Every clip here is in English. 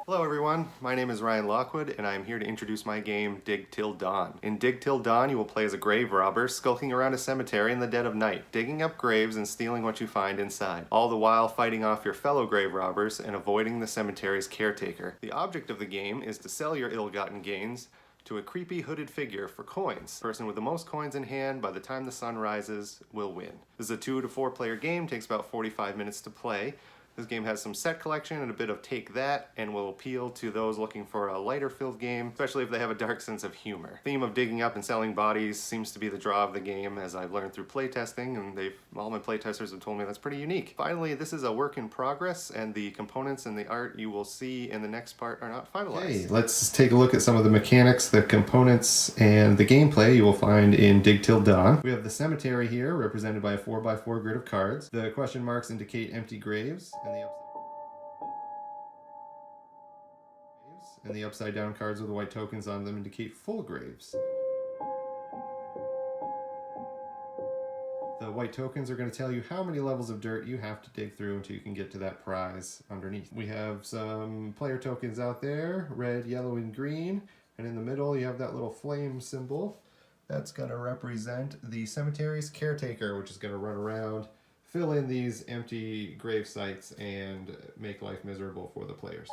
Hello everyone, my name is Ryan Lockwood and I am here to introduce my game Dig Till Dawn. In Dig Till Dawn you will play as a grave robber skulking around a cemetery in the dead of night, digging up graves and stealing what you find inside, all the while fighting off your fellow grave robbers and avoiding the cemetery's caretaker. The object of the game is to sell your ill-gotten gains to a creepy hooded figure for coins. The person with the most coins in hand by the time the sun rises will win. This is a 2 to 4 player game, takes about 45 minutes to play. This game has some set collection and a bit of take that, and will appeal to those looking for a lighter filled game, especially if they have a dark sense of humor. The theme of digging up and selling bodies seems to be the draw of the game, as I've learned through playtesting, and all my playtesters have told me that's pretty unique. Finally, this is a work in progress, and the components and the art you will see in the next part are not finalized. Okay, let's take a look at some of the mechanics, the components, and the gameplay you will find in Dig Till Dawn. We have the cemetery here, represented by a 4x4 grid of cards. The question marks indicate empty graves. And the upside down cards with the white tokens on them indicate full graves. The white tokens are going to tell you how many levels of dirt you have to dig through until you can get to that prize underneath. We have some player tokens out there, red, yellow, and green. And in the middle you have that little flame symbol. That's going to represent the cemetery's caretaker, which is going to run around, fill in these empty grave sites, and make life miserable for the players.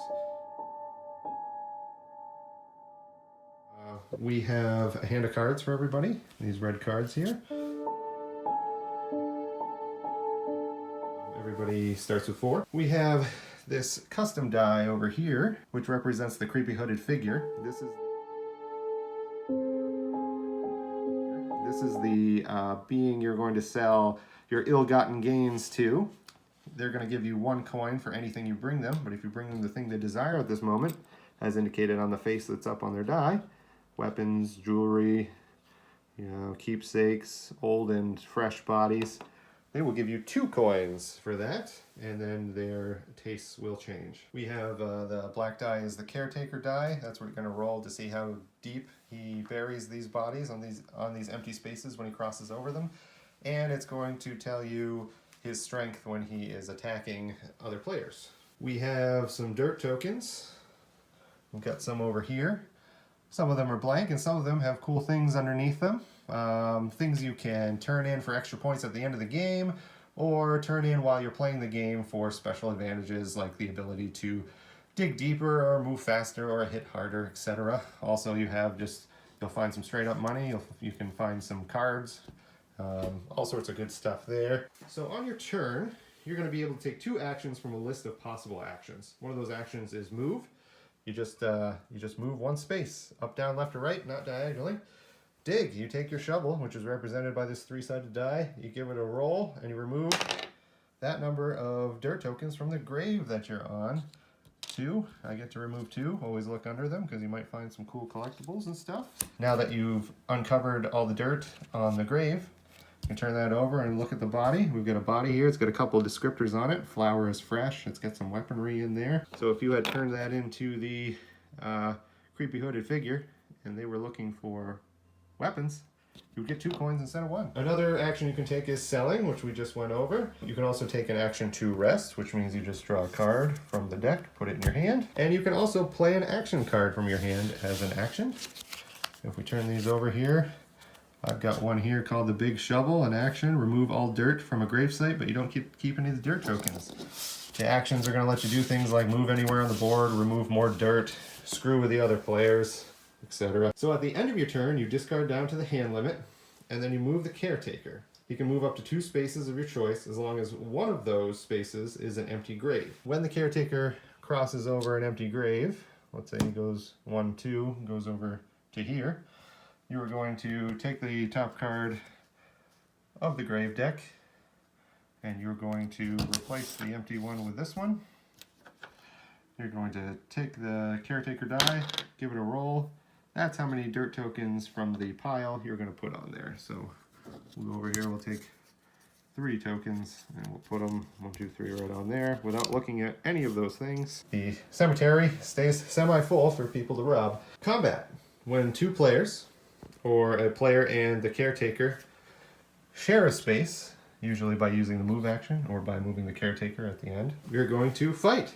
We have a hand of cards for everybody, these red cards here. Everybody starts with 4. We have this custom die over here, which represents the creepy hooded figure. This is the being you're going to sell your ill-gotten gains to. They're going to give you 1 coin for anything you bring them, but if you bring them the thing they desire at this moment, as indicated on the face that's up on their die, weapons, jewelry, keepsakes, old and fresh bodies, they will give you 2 coins for that, and then their tastes will change. We have the black die is the caretaker die. That's what you're going to roll to see how deep he buries these bodies on these empty spaces when he crosses over them. And it's going to tell you his strength when he is attacking other players. We have some dirt tokens. We've got some over here. Some of them are blank and some of them have cool things underneath them. Things you can turn in for extra points at the end of the game, or turn in while you're playing the game for special advantages like the ability to dig deeper or move faster or hit harder, etc. Also, you'll find some straight up money. You can find some cards, all sorts of good stuff there. So on your turn, you're going to be able to take 2 actions from a list of possible actions. One of those actions is move. You just move 1 space, up, down, left, or right, not diagonally. Dig, you take your shovel, which is represented by this 3-sided die, you give it a roll, and you remove that number of dirt tokens from the grave that you're on. 2, I get to remove 2, always look under them, because you might find some cool collectibles and stuff. Now that you've uncovered all the dirt on the grave, you can turn that over and look at the body. We've got a body here, it's got a couple of descriptors on it. Flower is fresh, it's got some weaponry in there. So if you had turned that into the creepy hooded figure, and they were looking for weapons, you would get 2 coins instead of 1. Another action you can take is selling, which we just went over. You can also take an action to rest, which means you just draw a card from the deck, put it in your hand. And you can also play an action card from your hand as an action. If we turn these over here, I've got one here called the Big Shovel, an action. Remove all dirt from a gravesite, but you don't keep any of the dirt tokens. The actions are going to let you do things like move anywhere on the board, remove more dirt, screw with the other players, etc. So at the end of your turn, you discard down to the hand limit, and then you move the caretaker. You can move up to 2 spaces of your choice, as long as one of those spaces is an empty grave. When the caretaker crosses over an empty grave, let's say he goes 1, 2, goes over to here, you are going to take the top card of the grave deck, and you're going to replace the empty one with this one. You're going to take the caretaker die, give it a roll. That's how many dirt tokens from the pile you're going to put on there. So we'll go over here, we'll take 3 tokens, and we'll put them 1, 2, 3 right on there without looking at any of those things. The cemetery stays semi-full for people to rob. Combat. When 2 players, or a player and the caretaker, share a space, usually by using the move action or by moving the caretaker at the end, you're going to fight.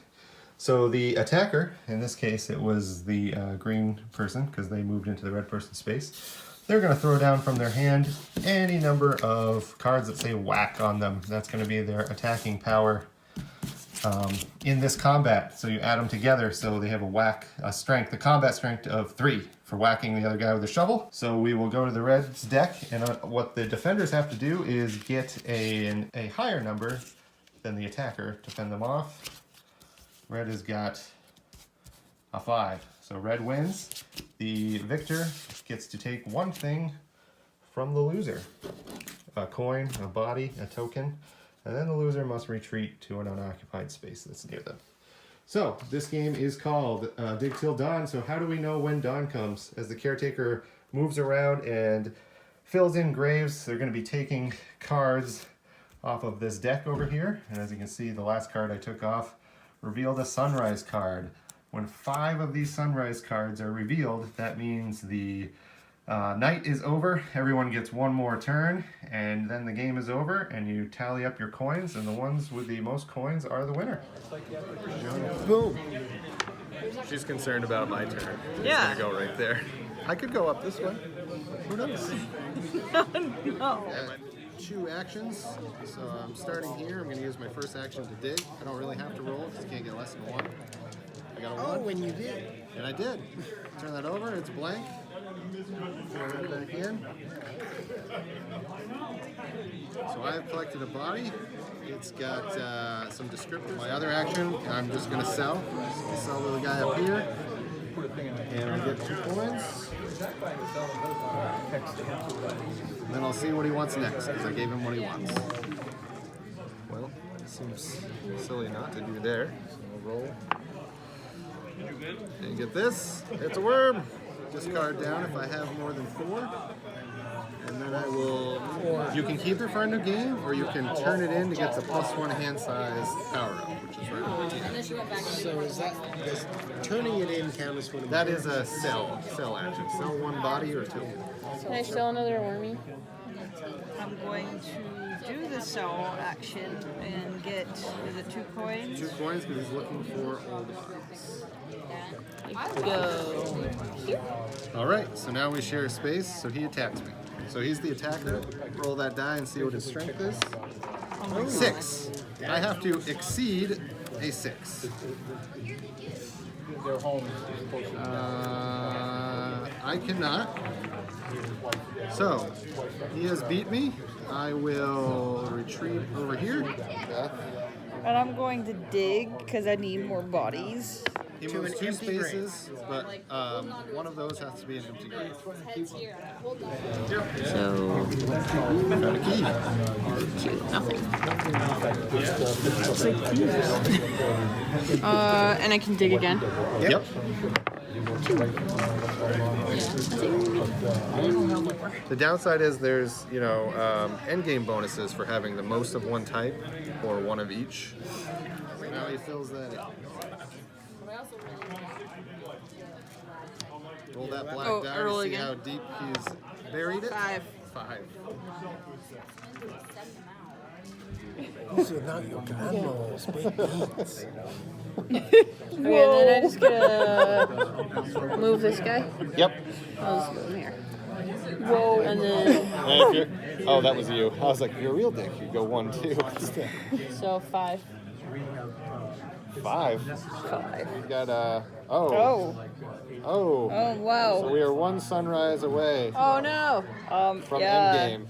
So the attacker, in this case it was the green person because they moved into the red person's space. They're going to throw down from their hand any number of cards that say whack on them. That's going to be their attacking power in this combat. So you add them together so they have a strength, a combat strength of 3 for whacking the other guy with a shovel. So we will go to the red's deck, and what the defenders have to do is get a higher number than the attacker to fend them off. Red has got a 5. So red wins. The victor gets to take one thing from the loser. A coin, a body, a token, and then the loser must retreat to an unoccupied space that's near them. So this game is called Dig Till Dawn. So how do we know when dawn comes? As the caretaker moves around and fills in graves, they're going to be taking cards off of this deck over here. And as you can see, the last card I took off revealed a sunrise card. When 5 of these sunrise cards are revealed, that means the night is over, everyone gets one more turn, and then the game is over, and you tally up your coins, and the ones with the most coins are the winner. Boom. She's concerned about my turn. Yeah. It's gonna go right there. I could go up this way. Who knows? No. 2 actions, so I'm starting here. I'm going to use my first action to dig. I don't really have to roll because you can't get less than 1. I got a 1. Oh, and you did. And I did. Turn that over, it's blank. Throw it back in. So I've collected a body. It's got some descriptors. My other action, I'm just going to sell. So I'll sell the guy up here. And I get 2 coins. And then I'll see what he wants next, because I gave him what he wants. Well, it seems silly not to do there. So we'll roll. And get this. It's a worm. Discard down if I have more than 4. And then I will... You can keep it for a new game, or you can turn it in to get the +1 hand size power up, which is right over here. So does turning it in count as one of That is a sell action. Sell 1 body or 2. Can I sell another wormy? I'm going to do the sell action and get, is it 2 coins? 2 coins because he's looking for old bodies. Go. Alright, so now we share space, so he attacks me. So he's the attacker. Roll that die and see what his strength is. 6. I have to exceed a 6. I cannot. So, he has beat me. I will retreat over here. And I'm going to dig because I need more bodies. He moves 2 spaces, but one of those has to be an empty grave. So, Got a key. nothing. And I can dig again. Yep. The downside is there's, end game bonuses for having the most of one type or one of each. So now he fills that in. Roll that black die to see how deep he's buried it. 5. 5. These are not your grandma's big beats. Okay, and then I just gotta move this guy. Yep. I'll just go in here. Whoa. And then, And if you're, oh, that was you. I was like, you're a real dick. You go 1, 2. so 5. 5. 5. You got Oh, Oh. wow. So we are 1 sunrise away Oh, no. from Yeah. endgame.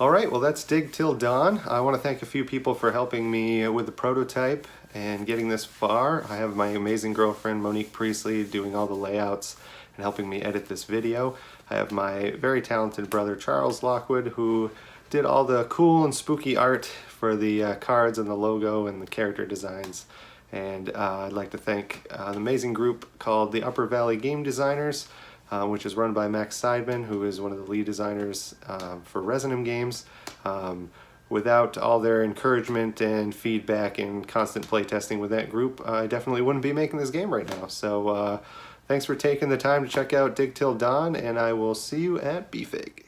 All right, well, that's Dig Till Dawn. I want to thank a few people for helping me with the prototype and getting this far. I have my amazing girlfriend, Monique Priestley, doing all the layouts and helping me edit this video. I have my very talented brother, Charles Lockwood, who did all the cool and spooky art for the cards and the logo and the character designs. And I'd like to thank an amazing group called the Upper Valley Game Designers, which is run by Max Seidman, who is one of the lead designers for Resonum games. Without all their encouragement and feedback and constant playtesting with that group, I definitely wouldn't be making this game right now. So thanks for taking the time to check out Dig Till Dawn, and I will see you at BFIG.